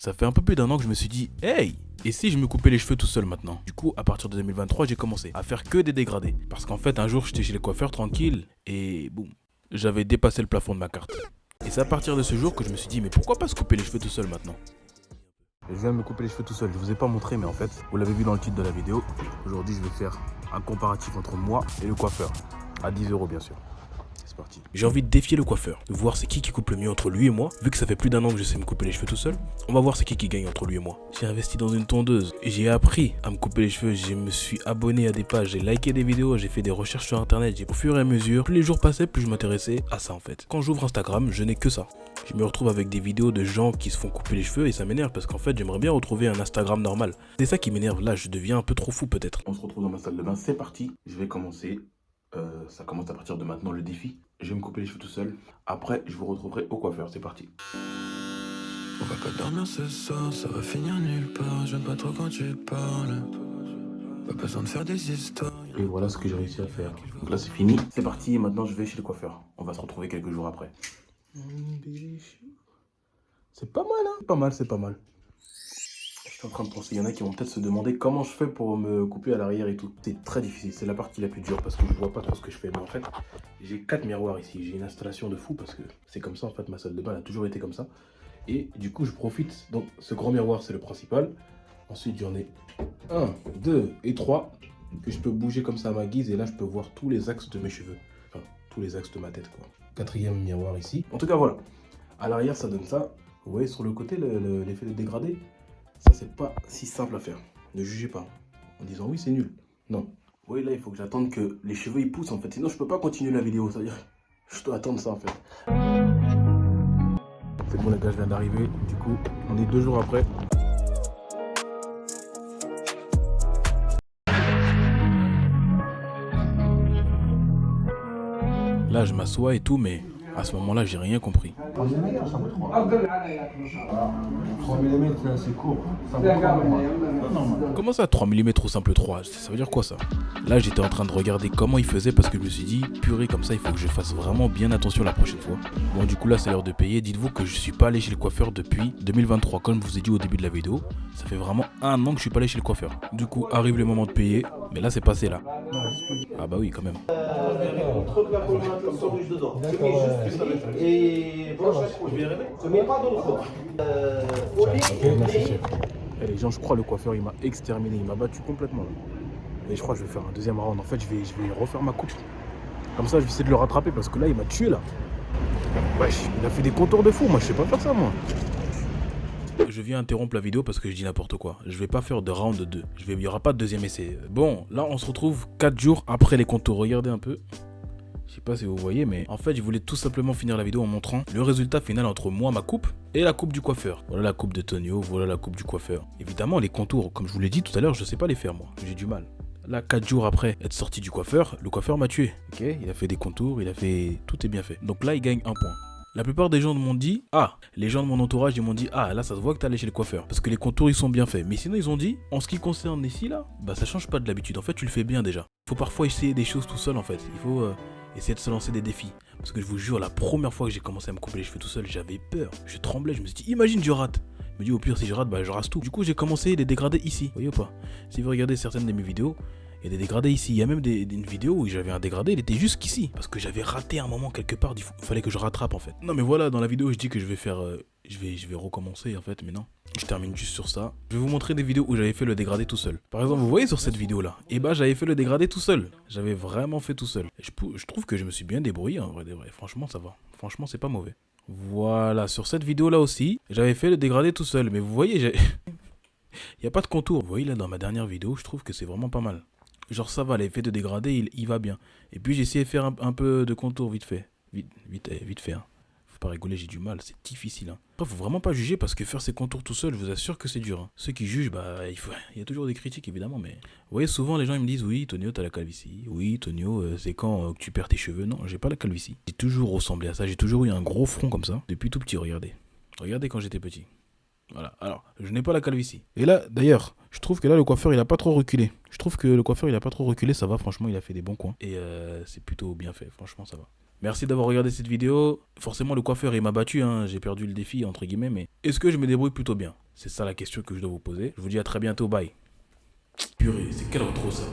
Ça fait un peu plus d'un an que je me suis dit, hey, et si je me coupais les cheveux tout seul maintenant? Du coup, à partir de 2023, j'ai commencé à faire que des dégradés. Parce qu'en fait, un jour, j'étais chez les coiffeurs tranquille et boum, j'avais dépassé le plafond de ma carte. Et c'est à partir de ce jour que je me suis dit, mais pourquoi pas se couper les cheveux tout seul maintenant? Je viens de me couper les cheveux tout seul. Je vous ai pas montré, mais en fait, vous l'avez vu dans le titre de la vidéo. Aujourd'hui, je vais faire un comparatif entre moi et le coiffeur. À 10 € bien sûr. C'est parti. J'ai envie de défier le coiffeur, de voir c'est qui coupe le mieux entre lui et moi. Vu que ça fait plus d'un an que je sais me couper les cheveux tout seul, on va voir c'est qui gagne entre lui et moi. J'ai investi dans une tondeuse, j'ai appris à me couper les cheveux, je me suis abonné à des pages, j'ai liké des vidéos, j'ai fait des recherches sur internet. Au fur et à mesure, plus les jours passaient, plus je m'intéressais à ça en fait. Quand j'ouvre Instagram, je n'ai que ça. Je me retrouve avec des vidéos de gens qui se font couper les cheveux et ça m'énerve parce qu'en fait j'aimerais bien retrouver un Instagram normal. C'est ça qui m'énerve, là je deviens un peu trop fou peut-être. On se retrouve dans ma salle de bain, c'est parti. Je vais commencer. Ça commence à partir de maintenant le défi. Je vais me couper les cheveux tout seul. Après, je vous retrouverai au coiffeur. C'est parti. On va pas dormir ce soir, ça va finir nulle part. J'aime pas trop quand tu parles. Pas besoin de faire des histoires. Et voilà ce que j'ai réussi à faire. Donc là, c'est fini. C'est parti. Et maintenant, je vais chez le coiffeur. On va se retrouver quelques jours après. C'est pas mal, hein? Pas mal, c'est pas mal. Je suis en train de penser, il y en a qui vont peut-être se demander comment je fais pour me couper à l'arrière et tout. C'est très difficile, c'est la partie la plus dure parce que je vois pas trop ce que je fais. Mais en fait, j'ai 4 miroirs ici. J'ai une installation de fou parce que c'est comme ça en fait, ma salle de bain elle a toujours été comme ça. Et du coup, je profite. Donc, ce grand miroir, c'est le principal. Ensuite, j'en ai 1, 2 et 3 que je peux bouger comme ça à ma guise. Et là, je peux voir tous les axes de mes cheveux. Enfin, tous les axes de ma tête, quoi. Quatrième miroir ici. En tout cas, voilà. À l'arrière, ça donne ça. Vous voyez sur le côté, l'effet de dégradé. Ça, c'est pas si simple à faire. Ne jugez pas en disant oui, c'est nul. Non. Oui, là, il faut que j'attende que les cheveux ils poussent en fait. Sinon, je peux pas continuer la vidéo. C'est-à-dire, je dois attendre ça en fait. C'est bon, les gars, je viens d'arriver. Du coup, on est 2 jours après. Là, je m'assois et tout, mais à ce moment-là, j'ai rien compris. 3 mm, simple 3. 3 mm, c'est court. Simple 3, normal. Comment ça, 3 mm ou simple 3? Ça veut dire quoi ça? Là, j'étais en train de regarder comment il faisait parce que je me suis dit, purée, comme ça, il faut que je fasse vraiment bien attention la prochaine fois. Bon, du coup, là, c'est l'heure de payer. Dites-vous que je suis pas allé chez le coiffeur depuis 2023. Comme je vous ai dit au début de la vidéo, ça fait vraiment un an que je suis pas allé chez le coiffeur. Du coup, arrive le moment de payer. Mais là, c'est passé là. Ah bah oui, quand même. Et Les gens, je crois le coiffeur il m'a exterminé, il m'a battu complètement là. Et je crois que je vais faire un deuxième round. En fait, je vais refaire ma coupe. Comme ça, je vais essayer de le rattraper parce que là, il m'a tué là. Wesh, il a fait des contours de fou. Moi, je sais pas faire ça, moi. Je viens interrompre la vidéo parce que je dis n'importe quoi. Je vais pas faire de round 2. Il n'y aura pas de deuxième essai. Bon, là, on se retrouve 4 jours après les contours. Regardez un peu. Je sais pas si vous voyez, mais en fait, je voulais tout simplement finir la vidéo en montrant le résultat final entre moi, ma coupe, et la coupe du coiffeur. Voilà la coupe de Tonio, voilà la coupe du coiffeur. Évidemment, les contours, comme je vous l'ai dit tout à l'heure, je sais pas les faire, moi. J'ai du mal. Là, 4 jours après être sorti du coiffeur, le coiffeur m'a tué. Ok, il a fait des contours, il a fait... Tout est bien fait. Donc là, il gagne 1 point. La plupart des gens m'ont dit, les gens de mon entourage, ils m'ont dit, là, ça se voit que t'es allé chez le coiffeur. Parce que les contours, ils sont bien faits. Mais sinon, ils ont dit, en ce qui concerne ici, là, bah, ça change pas de l'habitude. En fait, tu le fais bien déjà. Faut parfois essayer des choses tout seul, en fait. Il faut essayer de se lancer des défis. Parce que je vous jure, la première fois que j'ai commencé à me couper les cheveux tout seul, j'avais peur. Je tremblais, je me suis dit, imagine, je rate. Je me dis, au pire, si je rate, bah, je rase tout. Du coup, j'ai commencé les dégradés ici. Vous voyez ou pas? Si vous regardez certaines de mes vidéos, il y a des dégradés ici. Il y a même une vidéo où j'avais un dégradé, il était jusqu'ici. Parce que j'avais raté un moment quelque part. Il fallait que je rattrape en fait. Non mais voilà, dans la vidéo, je dis que je vais faire... je vais recommencer en fait, mais non. Je termine juste sur ça. Je vais vous montrer des vidéos où j'avais fait le dégradé tout seul. Par exemple, vous voyez sur cette vidéo là, et bah j'avais fait le dégradé tout seul. J'avais vraiment fait tout seul. Et je trouve que je me suis bien débrouillé en vrai. Franchement, ça va. Franchement, c'est pas mauvais. Voilà, sur cette vidéo là aussi, j'avais fait le dégradé tout seul. Mais vous voyez, il n'y a pas de contour. Vous voyez là dans ma dernière vidéo, je trouve que c'est vraiment pas mal. Genre ça va, l'effet de dégradé, il va bien. Et puis j'ai essayé de faire un peu de contour vite fait. Vite fait. Hein. Faut pas rigoler, j'ai du mal, c'est difficile. Hein. Après, faut vraiment pas juger parce que faire ses contours tout seul, je vous assure que c'est dur. Hein. Ceux qui jugent, bah il y a toujours des critiques évidemment, mais... Vous voyez, souvent les gens ils me disent, oui Tonio, t'as la calvitie. Oui Tonio, c'est quand que tu perds tes cheveux. Non, j'ai pas la calvitie. J'ai toujours ressemblé à ça, j'ai toujours eu un gros front comme ça. Depuis tout petit, regardez. Regardez quand j'étais petit. Voilà, alors, je n'ai pas la calvitie. Et là, d'ailleurs, je trouve que là, le coiffeur, il a pas trop reculé. Je trouve que le coiffeur, il a pas trop reculé, ça va, franchement, il a fait des bons coins. Et c'est plutôt bien fait, franchement, ça va. Merci d'avoir regardé cette vidéo. Forcément, le coiffeur, il m'a battu, hein. J'ai perdu le défi, entre guillemets, mais est-ce que je me débrouille plutôt bien? C'est ça la question que je dois vous poser. Je vous dis à très bientôt, bye. Purée, c'est quelle retro ça?